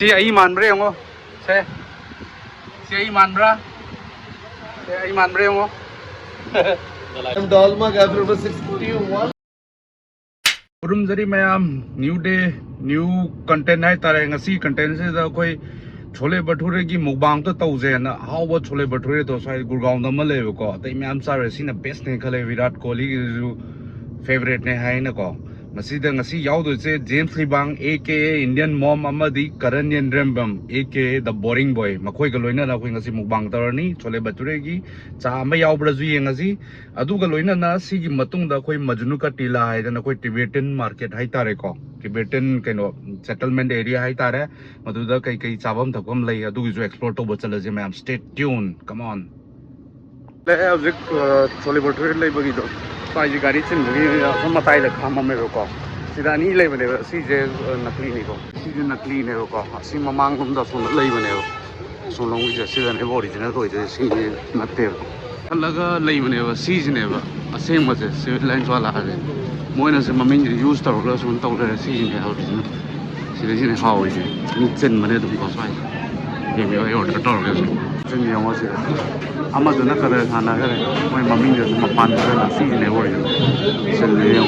Si ay manbre yung si ay manbra si ay manbre yung Dalma after 61 Urum jari mayam new day new content hai tare ngasi content se da koi chole bhature gi mukbang to tause na how wa chole bhature to sai Gurgaon da male ko tai mayam sare sina best ne khale Virat Kohli gi favorite ne hai na ko masida ngasi yaw do se James Libang aka Indian mom amadi Karan Yendrambam aka the boring boy makoi ga loina na koi ngasi mukbang tarani chole bhature gi cha ma yaw bra ju ye ngasi adu ga loina na si gi matung da koi Majnu ka tila hai da na koi Tibetan market hai tare ko Tibetan kaino settlement area hai tare madu da kai kai chabam thapam lai adu gi ju explore to bachal je ma'am stay tuned come on le object chole bhature lai bagi do tai ji gari chin bagi sama tai la kham me ko sida ni lai bane si je nakli ni ko si je nakli ne ko si mamang dum da sun lai bane so long je sida ne original ko je si natte alaga lai bane si je ne ba asem ma je civil lines wala ha moina se mamin use tar lo sun tau le si je ne original sida je ne ha je ni chen mane dum ko sai ye me yo order tar le chen ni mo se ama do na kare thana kare moi mamin je ma pan kare si je ne original chen le yo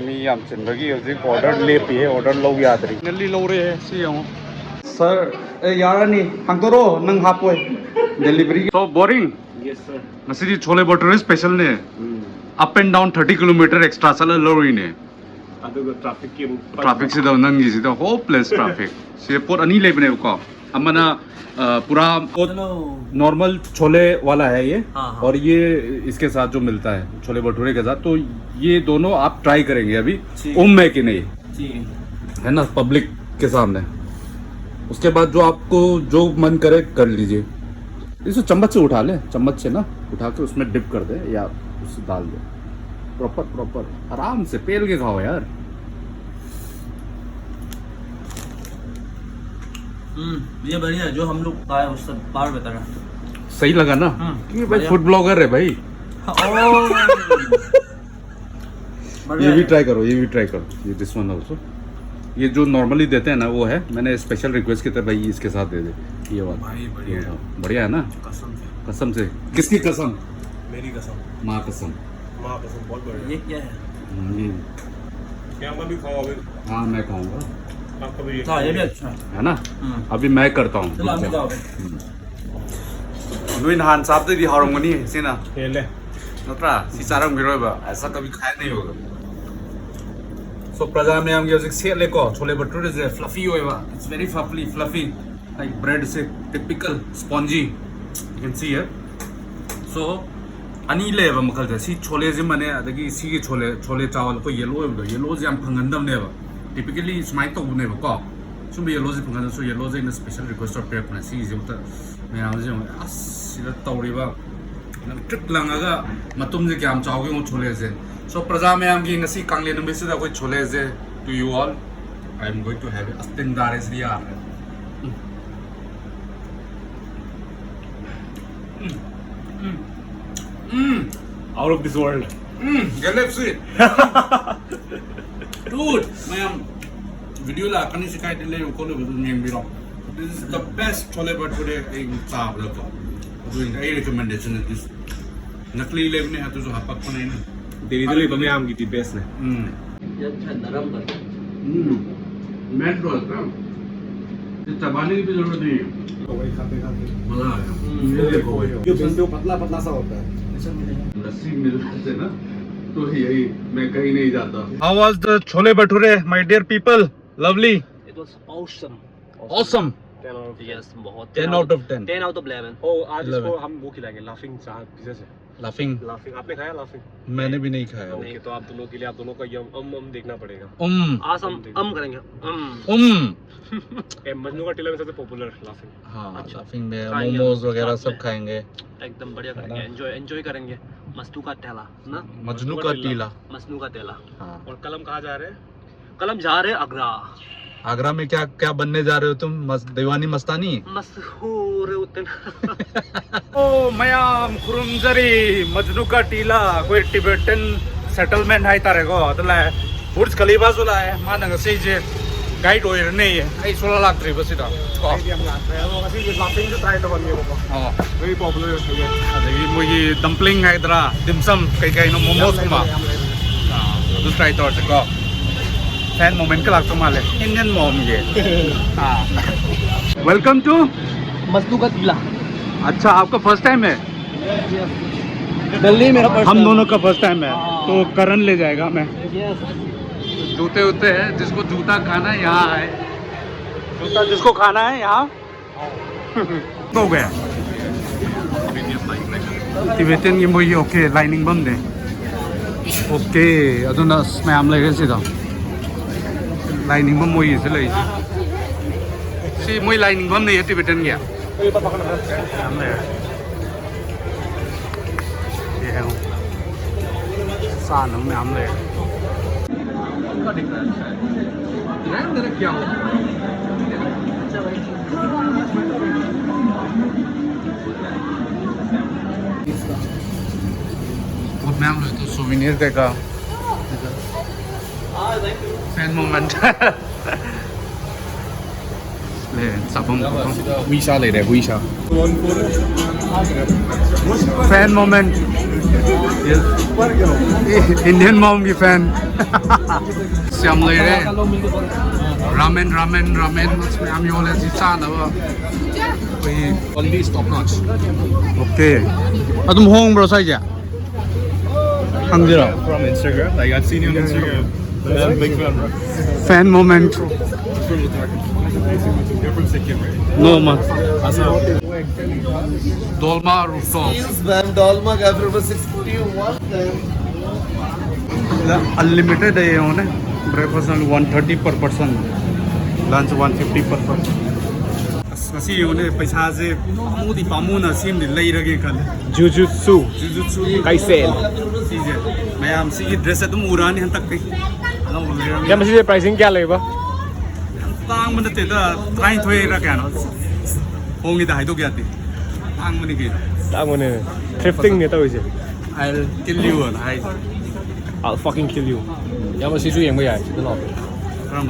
mi yam chen bagi je order le pi hai order lo yadri nalli lo re si yo sir yarani hangtoro nang hapoi delivery so boring yes sir masidi chole bhature special ne up and down 30 km extra sala lori ne aduga traffic se da nang gi da hopeless traffic se pot ani lebne ko amana पूरा normal chole वाला है ये और ये इसके साथ जो मिलता है छोले भटूरे के साथ तो ये दोनों आप ट्राई करेंगे अभी में कि नहीं है ना पब्लिक के सामने उसके बाद जो आपको जो मन करे कर लीजिए इसे चम्मच से उठा ले चम्मच से ना उठा के उसमें डिप कर दे या उससे डाल दे प्रॉपर आराम से पेल के खाओ यार ये बढ़िया है जो हम लोग खाए उससे बार बता रहा सही लगा ना कि भाई फूड ब्लॉगर है भाई ये भी ट्राई करो ये दिस वन ऑल्सो ये जो नॉर्मली देते हैं ना वो है मैंने स्पेशल रिक्वेस्ट की था भाई इसके साथ दे दे ये वाला बढ़िया है ना कसम से किसकी कसम मेरी कसम माँ कसम बहुत बढ़िया ये क्या है ये क्या मैं भी खाऊंगा हाँ मैं खाऊंगा आपका भी हाँ ये भी अच्छा है ना अभी मैं करता हूँ चलो आप जाओ नुइन हान साहब तो भी हारोंगनी से ना खेले नत्रा सिचारम गिरोबा ऐसा कभी खाया नहीं होगा सो प्रजा में हम ये सेट लेको छोले भटूरे से फ्लफी होएगा it's very fluffy like bread से typical spongy you can see here so अनी लेबा मखल से सी छोले से मने अदगी सी के छोले चावल को येलो से हम फंगंदम नेबा टिपिकली स्माइल तौबनेबा को सुम येलो से फंगन सो येलो से इन special request of paper C जे उत मैं जे अस सिदा तौरिबा ट्रिप लंगागा मतुम जे क्याम चावगे मो छोले से सो प्रजा में हम की ngasi कांगले नंबे से कोई छोले से to you all I am going to have अस्तिन दारेस दिया out of this world galaxy dude मैं वीडियो ला कनी शिकायत ले को ले मेंग बिरो this is the best chole bhature in चाव लगा doing a recommendation is this नकली लेबने है तो जो हपक को नहीं ना तेरी दिल्ली बमे आम की थी बेस्ट ने ये अच्छा नरम कर मैट रोल का ये चबाने की भी जरूरत नहीं है वही खाते मजा आया ये देखो ये बिंदु पतला सा होता है ऐसा मिलेगा लस्सी मिलते ना तो यही मैं कहीं नहीं जाता How was the chole bhature my dear people lovely it was awesome awesome 10 out of yes बहुत 10 out of 10 10 out of 11 ओ आज इसको हम वो खिलाएंगे लाफिंग चाट पिज़्ज़ा से laughing लाफिंग आपने खाया लाफिंग मैंने भी नहीं खाया ओके तो आप दोनों के लिए आप दोनों का यम देखना पड़ेगा आसम करेंगे मजनू का टीला में सबसे पॉपुलर लाफिंग हाँ laughing में मोमोज वगैरह सब खाएंगे एकदम बढ़िया करेंगे एंजॉय करेंगे मस्तू का टेला ना मजनू का टीला मजनू का टेला हाँ और कलम कहाँ जा रहे हैं कलम जा रहे आगरा आगरा में क्या क्या बनने जा रहे हो तुम दीवानी मस्तानी मशहूर ओ मयाम खुरुमजरी मजनू का टीला कोई टिबेटन सेटलमेंट है तारे को अदला बुर्ज खलीफा सुला है मानंग से जे guide oirne ye ai sola lak tri basida ko laughing to try to one year oh very popular here adagi moi dumpling haidra dim sum kai no momos kuma adu try to ko fan moment ka lak to male Indian mom ye welcome to Majnu का किला अच्छा आपका first time है दिल्ली मेरा first हम time। दोनों का first time है तो करण ले जाएगा मैं Yes। जूते उते हैं जिसको जूता खाना है यहाँ है जूता जिसको खाना है यहाँ हो गया तिबेटियन की मोई ओके लाइनिंग बम दे ओके अदुना मैम लेगे सीधा लाइनिंग बम मोई से ले सी मोई लाइनिंग बम नहीं है तिबेटियन क्या ये है सान मैम ले क्या बहुत मैम तो सोविनियर देगा फैन मोमेंट ले सब हम वीसा ले रहे visa fan moment Indian mom की फैन से हम ले रहे ramen उसमें हम यो ले जीता ना वो कोई only top notch ओके तुम होंग ब्रो साइज या हंगजिरा from Instagram like I've seen you on Instagram I'm a big fan bro fan moment you're from Sikkim right no man Assam Dolma rooftop Van Dolma Gaffer for 61 unlimited है ये होने breakfast 130 per person lunch 150 per person kasi yun eh paisa se pamu na sim ni lai rage kan Jujutsu Kaisen sige mayam sige dress adum urani han tak pe क्या मसीह pricing क्या लगेगा tang man te da try thoi ra kya no hongi da hai do kya ti tang man ki तांगोने thrifting ने तो इसे I'll kill you and I I'll fucking kill you क्या मसीह जो young यार चलो from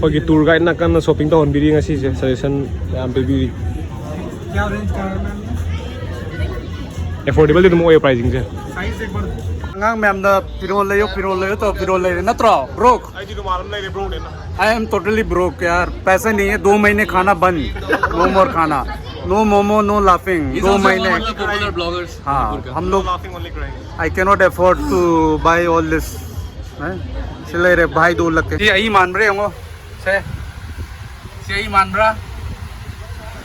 ओके टूर गाइड ना करना shopping तो ऑन बिरिंग ऐसी से सजेशन यहाँ पे भी अफोर्डेबल है तुम वो प्राइसिंग से ngang mem da pirol le to pirol le na tro broke आई जी तो मालूम नहीं ब्रो ने ना I am totally broke यार पैसे नहीं है 2 महीने खाना बंद नो मोर खाना नो मोमो नो लाफिंग 2 महीने पॉपुलर ब्लॉगर्स हाँ हम लोग laughing only crying I cannot afford to buy all this सिले रे भाई 2 लाख ये आई मान रहे होंगे से आई मान रहा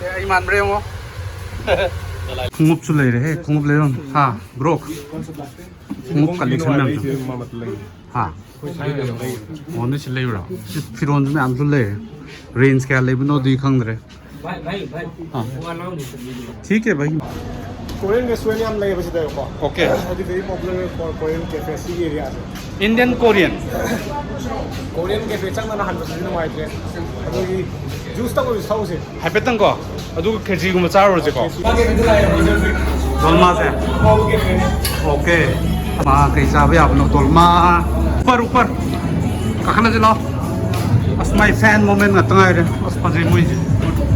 से आई मान रहे होंगे खुंगुप चुले रहे खुंगुप ले हाँ ब्रोक खुंगुप कलेक्शन में हाँ ओने चले रहा फिर ओन में आम चुले रेंज क्या ले बिनो दी खंग रहे हाँ ठीक है भाई कोरियन रेस्टोरेंट हम लगे बस इधर को okay very popular for Korean cafe सी area Indian Korean Korean cafe चंगना हन बस नुवाइट्रे अदुगी जूस तक भी साउसे हाइपेतंग को अदुग खेजीगुम चारोजे को दोलमा से ओके मा कैसा भी आप लोग दोलमा ऊपर कखना चलो अस माय फैन मोमेंट ngata रे अस पजे मुई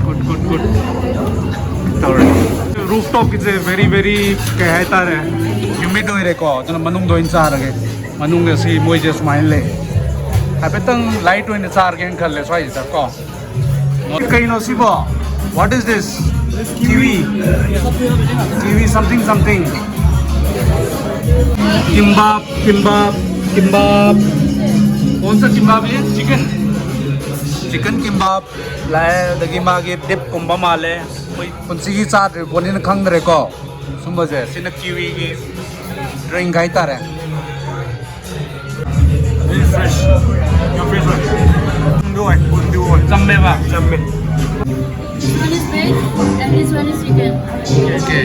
गुड तोरे रूफटॉप की वेरी वेरी कहता रे ह्यूमिड होय रे को जन मनुंग दोइन चार गे मनुंग से मुई जे स्माइल ले हाइपेतंग लाइट होइन चार गे खल ले स्वाइ सर को कहीं नो सिबो What is this? Kiwi something kimbap कौन सा किम्बाप है चिकन किम्बाप लाए दगी मागे डिप कुंबा माले कोई कुंसी की साथ बोली न खंग रे को सुबह से सिन किवी की ड्रिंक खाई तारे फ्रेश जम्मे बा जम्मे This one is veg and this one is chicken. Okay.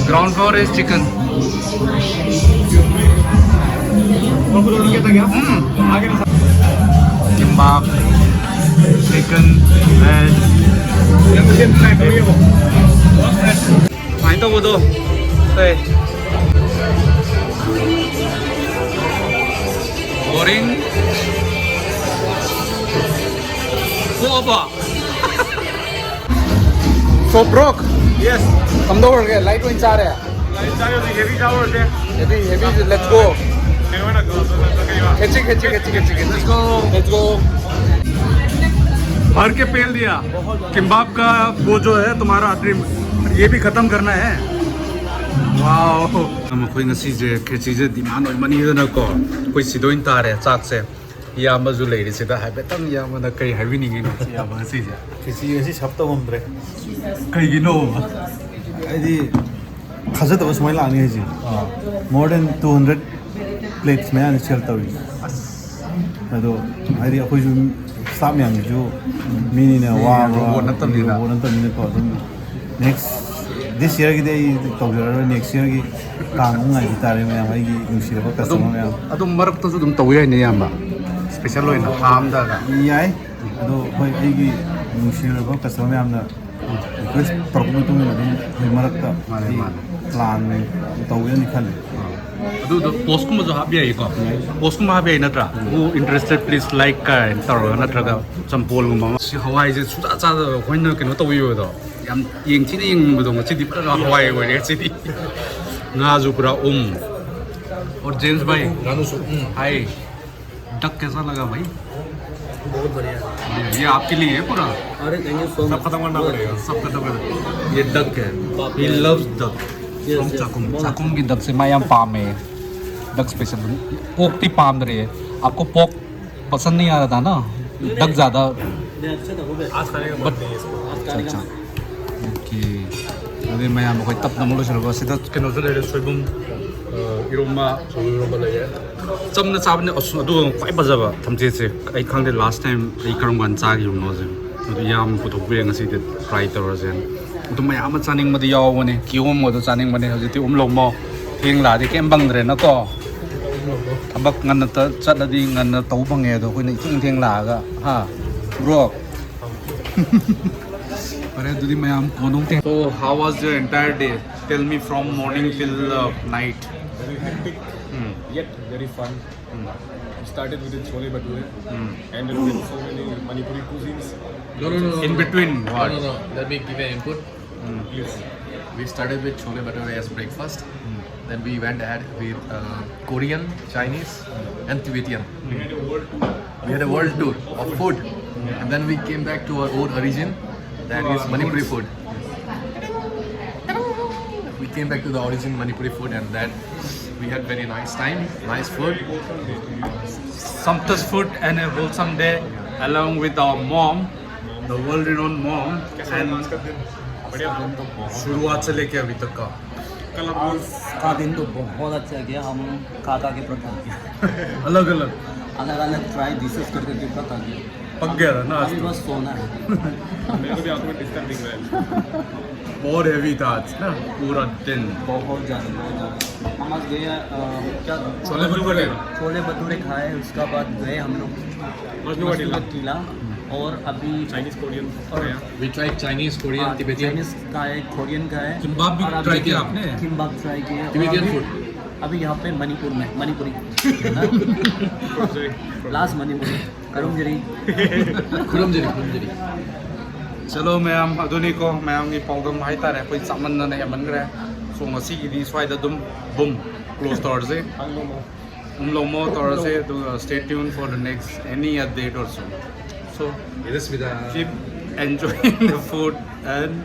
Ground floor is chicken. Kimbap, chicken, veg. Main to bodo. Hey. Boring. Opa. So broke. Yes. Come over here. Light one char hai. heavy shower there. Heavy. Let's go. I wanna go. Khichi. Let's go. भर के पेल दिया किम्बाब का वो जो है तुम्हारा dream ये भी खत्म करना है वाह हम कोई नसी जे खिची जे डिमांड और मनी ना को कोई सिदो इन तारे चाक से या मजु ले रे सिदा है बेतंग या मन कई हैवी नहीं है या बसी जे किसी ऐसी शब्द घूमरे कई गिनो ऐसी खासा तो समय लाने हैं जी more than 200 plates में आने चलता हुई तो ऐसी कोई जो साब में आने जो मिनी ने वाह वो नंतर मिने को तो next this year की day तो जरा next year की कांगों आई तारे में हमारी की इंग्लिश रे कस्टमर में हम अदुम मरक तो तुम तो ये नहीं आमा स्पेशल होई ना फार्म दा याय तो कोई आई की इंग्लिश रे कस्टमर में हमने रिक्वेस्ट तौर तो में मरक का प्लान में तो ये निकल अदु पोस्ट को जो हाबी आई को पोस्ट को हाबी नत्रा who interested please like का तौर नत्रगा चंपोल गुमा सी हवाई जे सुजा चा होइन केनो तो यो दो याम यिंग थिनि यिंग बदो चिदि पुरा हवाई होरे चिदि ना जो पूरा और जेम्स भाई हाय डक कैसा लगा भाई बहुत बढ़िया ये आपके लिए है पूरा अरे थैंक यू सो मच सब खत्म कर ये डक है he loves duck from चाकुम की डक से मैं यहाँ पाम है डक स्पेशल पोक थी पाम रही है आपको पोक पसंद नहीं आ रहा था ना डक ज़्यादा अच्छा था वो भी आज खाने का मत नहीं इसको आज खाने का ओके अरे मैं यहाँ कोई तब नमलो चलो सिदा कनो से ले सोइबुम इरोमा सोइरोमा ले चमना चाबने अदु क्वाइ बजाबा थमचे आई खांदे लास्ट टाइम आई करम गन चाग युनो जे अदु याम पुथोबे ngasi de try तौरजेन अदु मैं आम चानिंग मदि यावने कियोम मदु चानिंग मने हजति उमलोमो हेंग लादे केम बंगद्रे नको थबक ngन त चददि ngन तौ बंगे दो कोइ थिंग थिंग लागा हा ब्रो अरे दुदी मैं आम कोनों थे so how was your entire day tell me from morning till night very hectic yet very fun we started with the chole bhature ended with so many Manipuri cuisines in between what No. Let me give an input. please We started with chole bhature as breakfast. Then we went ahead with Korean, Chinese, and Tibetan. We had a world tour of food, and then we came back to our own origin, that is Manipuri food. We came back to the origin Manipuri food, and that we had very nice time, nice food. sumptuous food and a wholesome day along with our mom the world renowned mom and आज का दिन बढ़िया दिन तो बहुत शुरुआत से लेके अभी तक का कल हम का दिन तो बहुत अच्छा गया हम खा के प्रथा किया अलग अलग ट्राई डिशेस करके प्रथा किया पक गया था ना आज अभी तो बस सोना है मेरे को भी आंखों में डिस्टर्बिंग रहा है बहुत हैवी था आज ना पूरा दिन बहुत ज़्यादा हम आज गए क्या छोले भटूरे खाए उसका बाद गए हम लोग मजनू का टीला किला और अभी Chinese Korean We tried Chinese, Korean, Tibetan. Chinese का है कोरियन का है किम्बाब भी और अभी ट्राई किया आपने किम्बाब ट्राई किया और Tibetan अभी- food. अभी यहाँ पे मणिपुर में मणिपुरी लास्ट मणिपुरी करुमजरी Kurumjiri. चलो मैम अदुनी को मैम की पाउडम हाई तारे कोई सामान ना है मन करे सो ngasi की दी स्वाइड दुम बुम क्लोज तौर से हम लोग मो तौर से तो stay tuned for the next any update or so keep enjoying the food and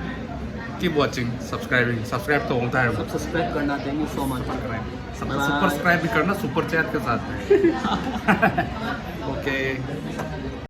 keep watching subscribe तो होता है सब्सक्राइब करना thank you so much subscribe भी करना सुपर चैट के साथ ओके